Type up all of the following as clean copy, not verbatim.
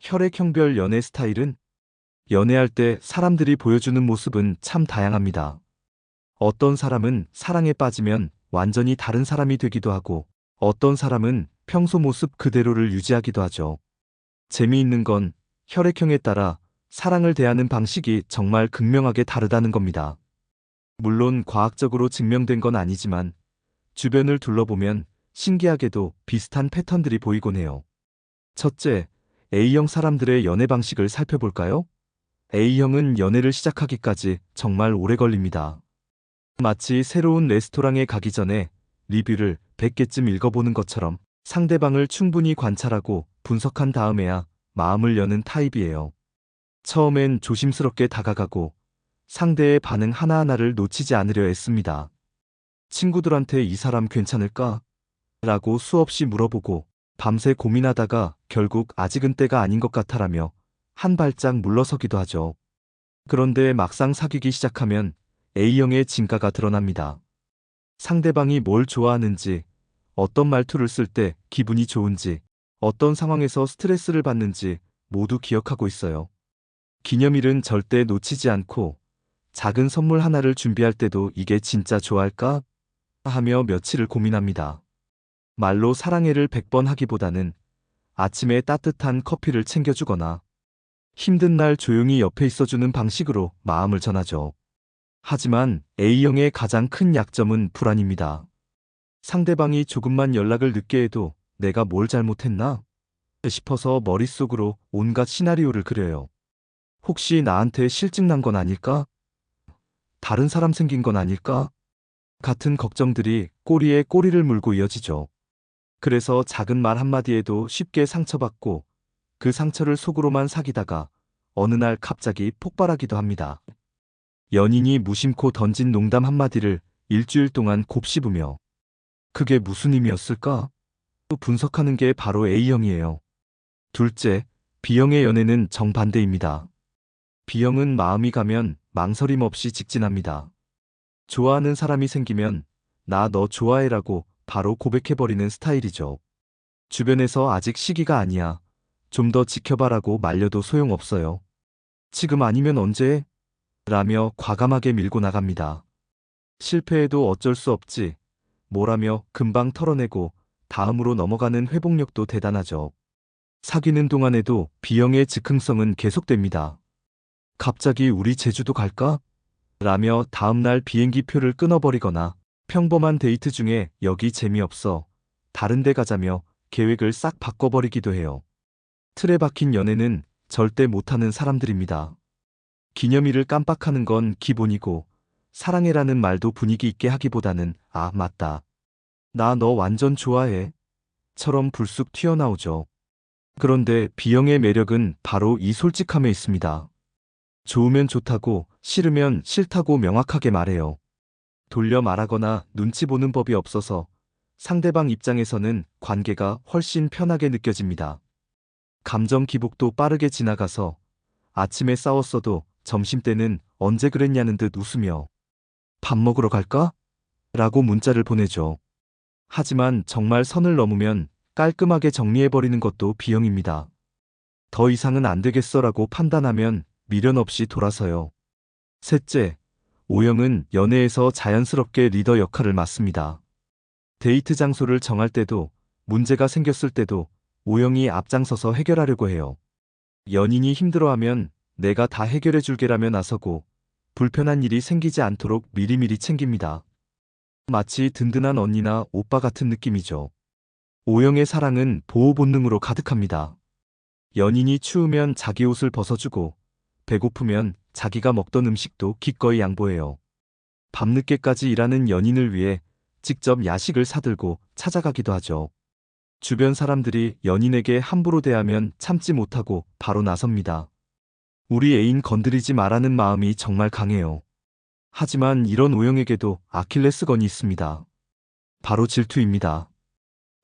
혈액형별 연애 스타일은 연애할 때 사람들이 보여주는 모습은 참 다양합니다. 어떤 사람은 사랑에 빠지면 완전히 다른 사람이 되기도 하고 어떤 사람은 평소 모습 그대로를 유지하기도 하죠. 재미있는 건 혈액형에 따라 사랑을 대하는 방식이 정말 극명하게 다르다는 겁니다. 물론 과학적으로 증명된 건 아니지만 주변을 둘러보면 신기하게도 비슷한 패턴들이 보이곤 해요. 첫째, A형 사람들의 연애 방식을 살펴볼까요? A형은 연애를 시작하기까지 정말 오래 걸립니다. 마치 새로운 레스토랑에 가기 전에 리뷰를 100개쯤 읽어보는 것처럼 상대방을 충분히 관찰하고 분석한 다음에야 마음을 여는 타입이에요. 처음엔 조심스럽게 다가가고 상대의 반응 하나하나를 놓치지 않으려 애씁니다. 친구들한테 이 사람 괜찮을까? 라고 수없이 물어보고 밤새 고민하다가 결국 아직은 때가 아닌 것 같아라며 한 발짝 물러서기도 하죠. 그런데 막상 사귀기 시작하면 A형의 진가가 드러납니다. 상대방이 뭘 좋아하는지, 어떤 말투를 쓸 때 기분이 좋은지, 어떤 상황에서 스트레스를 받는지 모두 기억하고 있어요. 기념일은 절대 놓치지 않고 작은 선물 하나를 준비할 때도 이게 진짜 좋아할까? 하며 며칠을 고민합니다. 말로 사랑해를 100번 하기보다는 아침에 따뜻한 커피를 챙겨주거나 힘든 날 조용히 옆에 있어주는 방식으로 마음을 전하죠. 하지만 A형의 가장 큰 약점은 불안입니다. 상대방이 조금만 연락을 늦게 해도 내가 뭘 잘못했나 싶어서 머릿속으로 온갖 시나리오를 그려요. 혹시 나한테 실증 난 건 아닐까? 다른 사람 생긴 건 아닐까? 같은 걱정들이 꼬리에 꼬리를 물고 이어지죠. 그래서 작은 말 한마디에도 쉽게 상처받고 그 상처를 속으로만 사귀다가 어느 날 갑자기 폭발하기도 합니다. 연인이 무심코 던진 농담 한마디를 일주일 동안 곱씹으며 그게 무슨 의미였을까? 또 분석하는 게 바로 A형이에요. 둘째, B형의 연애는 정반대입니다. B형은 마음이 가면 망설임 없이 직진합니다. 좋아하는 사람이 생기면 나 너 좋아해라고 바로 고백해버리는 스타일이죠. 주변에서 아직 시기가 아니야. 좀 더 지켜봐라고 말려도 소용없어요. 지금 아니면 언제? 라며 과감하게 밀고 나갑니다. 실패해도 어쩔 수 없지. 뭐라며 금방 털어내고 다음으로 넘어가는 회복력도 대단하죠. 사귀는 동안에도 B형의 즉흥성은 계속됩니다. 갑자기 우리 제주도 갈까? 라며 다음날 비행기표를 끊어버리거나 평범한 데이트 중에 여기 재미없어. 다른 데 가자며 계획을 싹 바꿔버리기도 해요. 틀에 박힌 연애는 절대 못하는 사람들입니다. 기념일을 깜빡하는 건 기본이고 사랑해라는 말도 분위기 있게 하기보다는 아, 맞다. 나 너 완전 좋아해. 처럼 불쑥 튀어나오죠. 그런데 B형의 매력은 바로 이 솔직함에 있습니다. 좋으면 좋다고, 싫으면 싫다고 명확하게 말해요. 돌려 말하거나 눈치 보는 법이 없어서 상대방 입장에서는 관계가 훨씬 편하게 느껴집니다. 감정 기복도 빠르게 지나가서 아침에 싸웠어도 점심때는 언제 그랬냐는 듯 웃으며 밥 먹으러 갈까? 라고 문자를 보내죠. 하지만 정말 선을 넘으면 깔끔하게 정리해버리는 것도 B형입니다. 더 이상은 안 되겠어라고 판단하면 미련 없이 돌아서요. 셋째, O형은 연애에서 자연스럽게 리더 역할을 맡습니다. 데이트 장소를 정할 때도 문제가 생겼을 때도 O형이 앞장서서 해결하려고 해요. 연인이 힘들어하면 내가 다 해결해 줄게라며 나서고 불편한 일이 생기지 않도록 미리미리 챙깁니다. 마치 든든한 언니나 오빠 같은 느낌이죠. O형의 사랑은 보호 본능으로 가득합니다. 연인이 추우면 자기 옷을 벗어주고 배고프면 자기가 먹던 음식도 기꺼이 양보해요. 밤늦게까지 일하는 연인을 위해 직접 야식을 사들고 찾아가기도 하죠. 주변 사람들이 연인에게 함부로 대하면 참지 못하고 바로 나섭니다. 우리 애인 건드리지 말라는 마음이 정말 강해요. 하지만 이런 O형에게도 아킬레스건이 있습니다. 바로 질투입니다.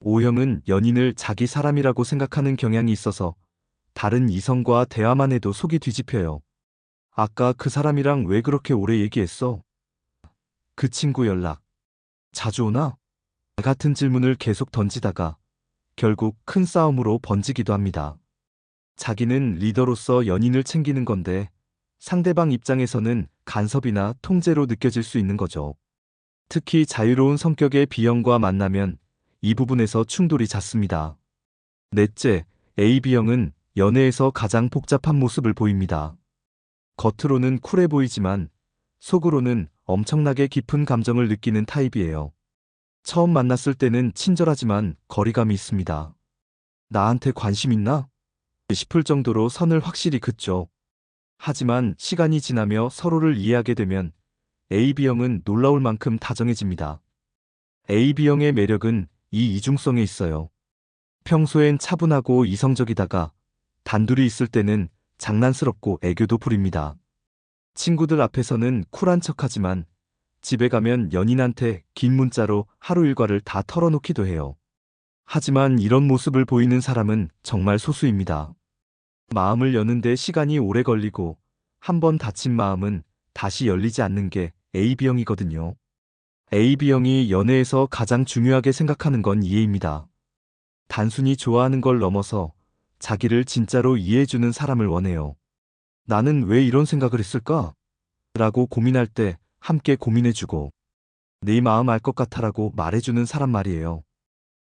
O형은 연인을 자기 사람이라고 생각하는 경향이 있어서 다른 이성과 대화만 해도 속이 뒤집혀요. 아까 그 사람이랑 왜 그렇게 오래 얘기했어? 그 친구 연락 자주 오나? 같은 질문을 계속 던지다가 결국 큰 싸움으로 번지기도 합니다. 자기는 리더로서 연인을 챙기는 건데 상대방 입장에서는 간섭이나 통제로 느껴질 수 있는 거죠. 특히 자유로운 성격의 B형과 만나면 이 부분에서 충돌이 잦습니다. 넷째, AB형은 연애에서 가장 복잡한 모습을 보입니다. 겉으로는 쿨해 보이지만 속으로는 엄청나게 깊은 감정을 느끼는 타입이에요. 처음 만났을 때는 친절하지만 거리감이 있습니다. 나한테 관심 있나? 싶을 정도로 선을 확실히 긋죠. 하지만 시간이 지나며 서로를 이해하게 되면 AB형은 놀라울 만큼 다정해집니다. AB형의 매력은 이 이중성에 있어요. 평소엔 차분하고 이성적이다가 단둘이 있을 때는 장난스럽고 애교도 부립니다. 친구들 앞에서는 쿨한 척하지만 집에 가면 연인한테 긴 문자로 하루 일과를 다 털어놓기도 해요. 하지만 이런 모습을 보이는 사람은 정말 소수입니다. 마음을 여는데 시간이 오래 걸리고 한 번 닫힌 마음은 다시 열리지 않는 게 AB형이거든요. AB형이 연애에서 가장 중요하게 생각하는 건 이해입니다. 단순히 좋아하는 걸 넘어서 자기를 진짜로 이해해주는 사람을 원해요. 나는 왜 이런 생각을 했을까? 라고 고민할 때 함께 고민해주고 네 마음 알 것 같아라고 말해주는 사람 말이에요.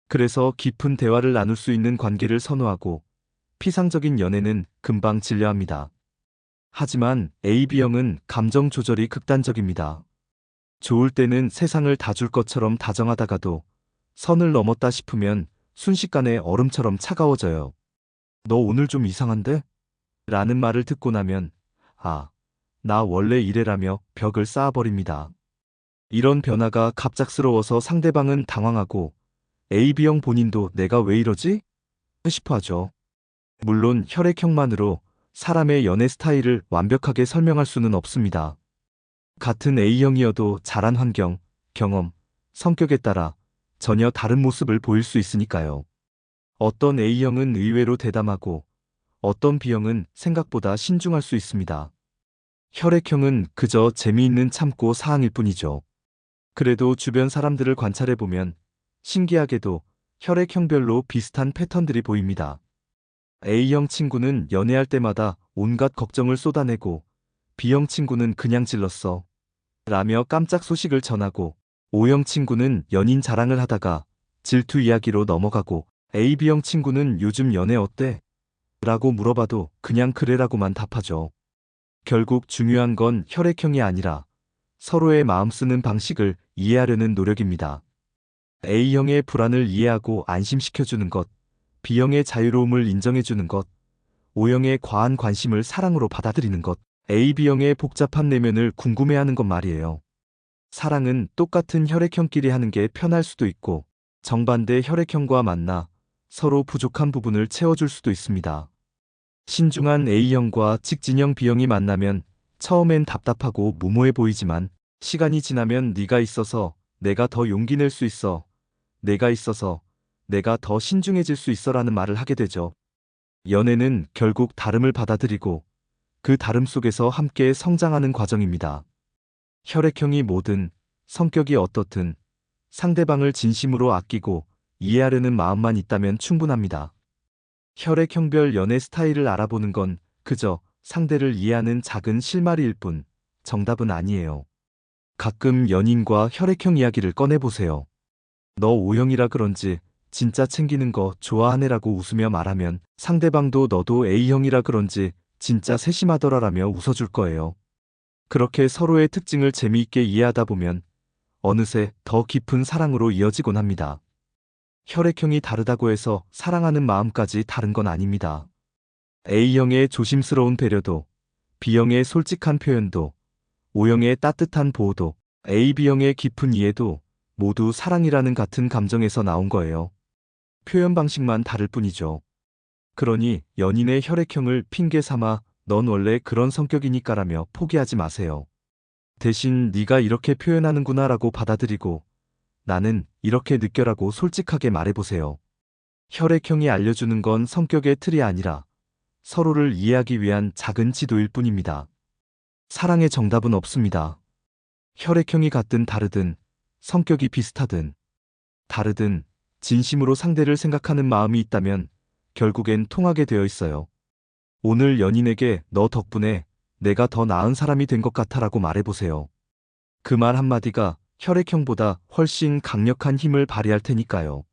그래서 깊은 대화를 나눌 수 있는 관계를 선호하고 피상적인 연애는 금방 질려합니다. 하지만 AB형은 감정 조절이 극단적입니다. 좋을 때는 세상을 다 줄 것처럼 다정하다가도 선을 넘었다 싶으면 순식간에 얼음처럼 차가워져요. 너 오늘 좀 이상한데? 라는 말을 듣고 나면 아, 나 원래 이래라며 벽을 쌓아버립니다. 이런 변화가 갑작스러워서 상대방은 당황하고 AB형 본인도 내가 왜 이러지? 싶어하죠. 물론 혈액형만으로 사람의 연애 스타일을 완벽하게 설명할 수는 없습니다. 같은 A형이어도 자란 환경, 경험, 성격에 따라 전혀 다른 모습을 보일 수 있으니까요. 어떤 A형은 의외로 대담하고 어떤 B형은 생각보다 신중할 수 있습니다. 혈액형은 그저 재미있는 참고 사항일 뿐이죠. 그래도 주변 사람들을 관찰해보면 신기하게도 혈액형별로 비슷한 패턴들이 보입니다. A형 친구는 연애할 때마다 온갖 걱정을 쏟아내고 B형 친구는 그냥 질렀어 라며 깜짝 소식을 전하고 O형 친구는 연인 자랑을 하다가 질투 이야기로 넘어가고 AB형 친구는 요즘 연애 어때? 라고 물어봐도 그냥 그래라고만 답하죠. 결국 중요한 건 혈액형이 아니라 서로의 마음 쓰는 방식을 이해하려는 노력입니다. A형의 불안을 이해하고 안심시켜주는 것, B형의 자유로움을 인정해주는 것, O형의 과한 관심을 사랑으로 받아들이는 것, AB형의 복잡한 내면을 궁금해하는 것 말이에요. 사랑은 똑같은 혈액형끼리 하는 게 편할 수도 있고 정반대 혈액형과 만나 서로 부족한 부분을 채워줄 수도 있습니다. 신중한 A형과 직진형 B형이 만나면 처음엔 답답하고 무모해 보이지만 시간이 지나면 네가 있어서 내가 더 용기 낼 수 있어. 내가 있어서 내가 더 신중해질 수 있어라는 말을 하게 되죠. 연애는 결국 다름을 받아들이고 그 다름 속에서 함께 성장하는 과정입니다. 혈액형이 뭐든 성격이 어떻든 상대방을 진심으로 아끼고 이해하려는 마음만 있다면 충분합니다. 혈액형별 연애 스타일을 알아보는 건 그저 상대를 이해하는 작은 실마리일 뿐 정답은 아니에요. 가끔 연인과 혈액형 이야기를 꺼내보세요. 너 O형이라 그런지 진짜 챙기는 거 좋아하네라고 웃으며 말하면 상대방도 너도 A형이라 그런지 진짜 세심하더라라며 웃어줄 거예요. 그렇게 서로의 특징을 재미있게 이해하다 보면 어느새 더 깊은 사랑으로 이어지곤 합니다. 혈액형이 다르다고 해서 사랑하는 마음까지 다른 건 아닙니다. A형의 조심스러운 배려도, B형의 솔직한 표현도, O형의 따뜻한 보호도, AB형의 깊은 이해도 모두 사랑이라는 같은 감정에서 나온 거예요. 표현 방식만 다를 뿐이죠. 그러니 연인의 혈액형을 핑계 삼아 넌 원래 그런 성격이니까라며 포기하지 마세요. 대신 네가 이렇게 표현하는구나 라고 받아들이고 나는 이렇게 느껴라고 솔직하게 말해보세요. 혈액형이 알려주는 건 성격의 틀이 아니라 서로를 이해하기 위한 작은 지도일 뿐입니다. 사랑의 정답은 없습니다. 혈액형이 같든 다르든 성격이 비슷하든 다르든 진심으로 상대를 생각하는 마음이 있다면 결국엔 통하게 되어 있어요. 오늘 연인에게 너 덕분에 내가 더 나은 사람이 된 것 같아라고 말해보세요. 그 말 한마디가 혈액형보다 훨씬 강력한 힘을 발휘할 테니까요.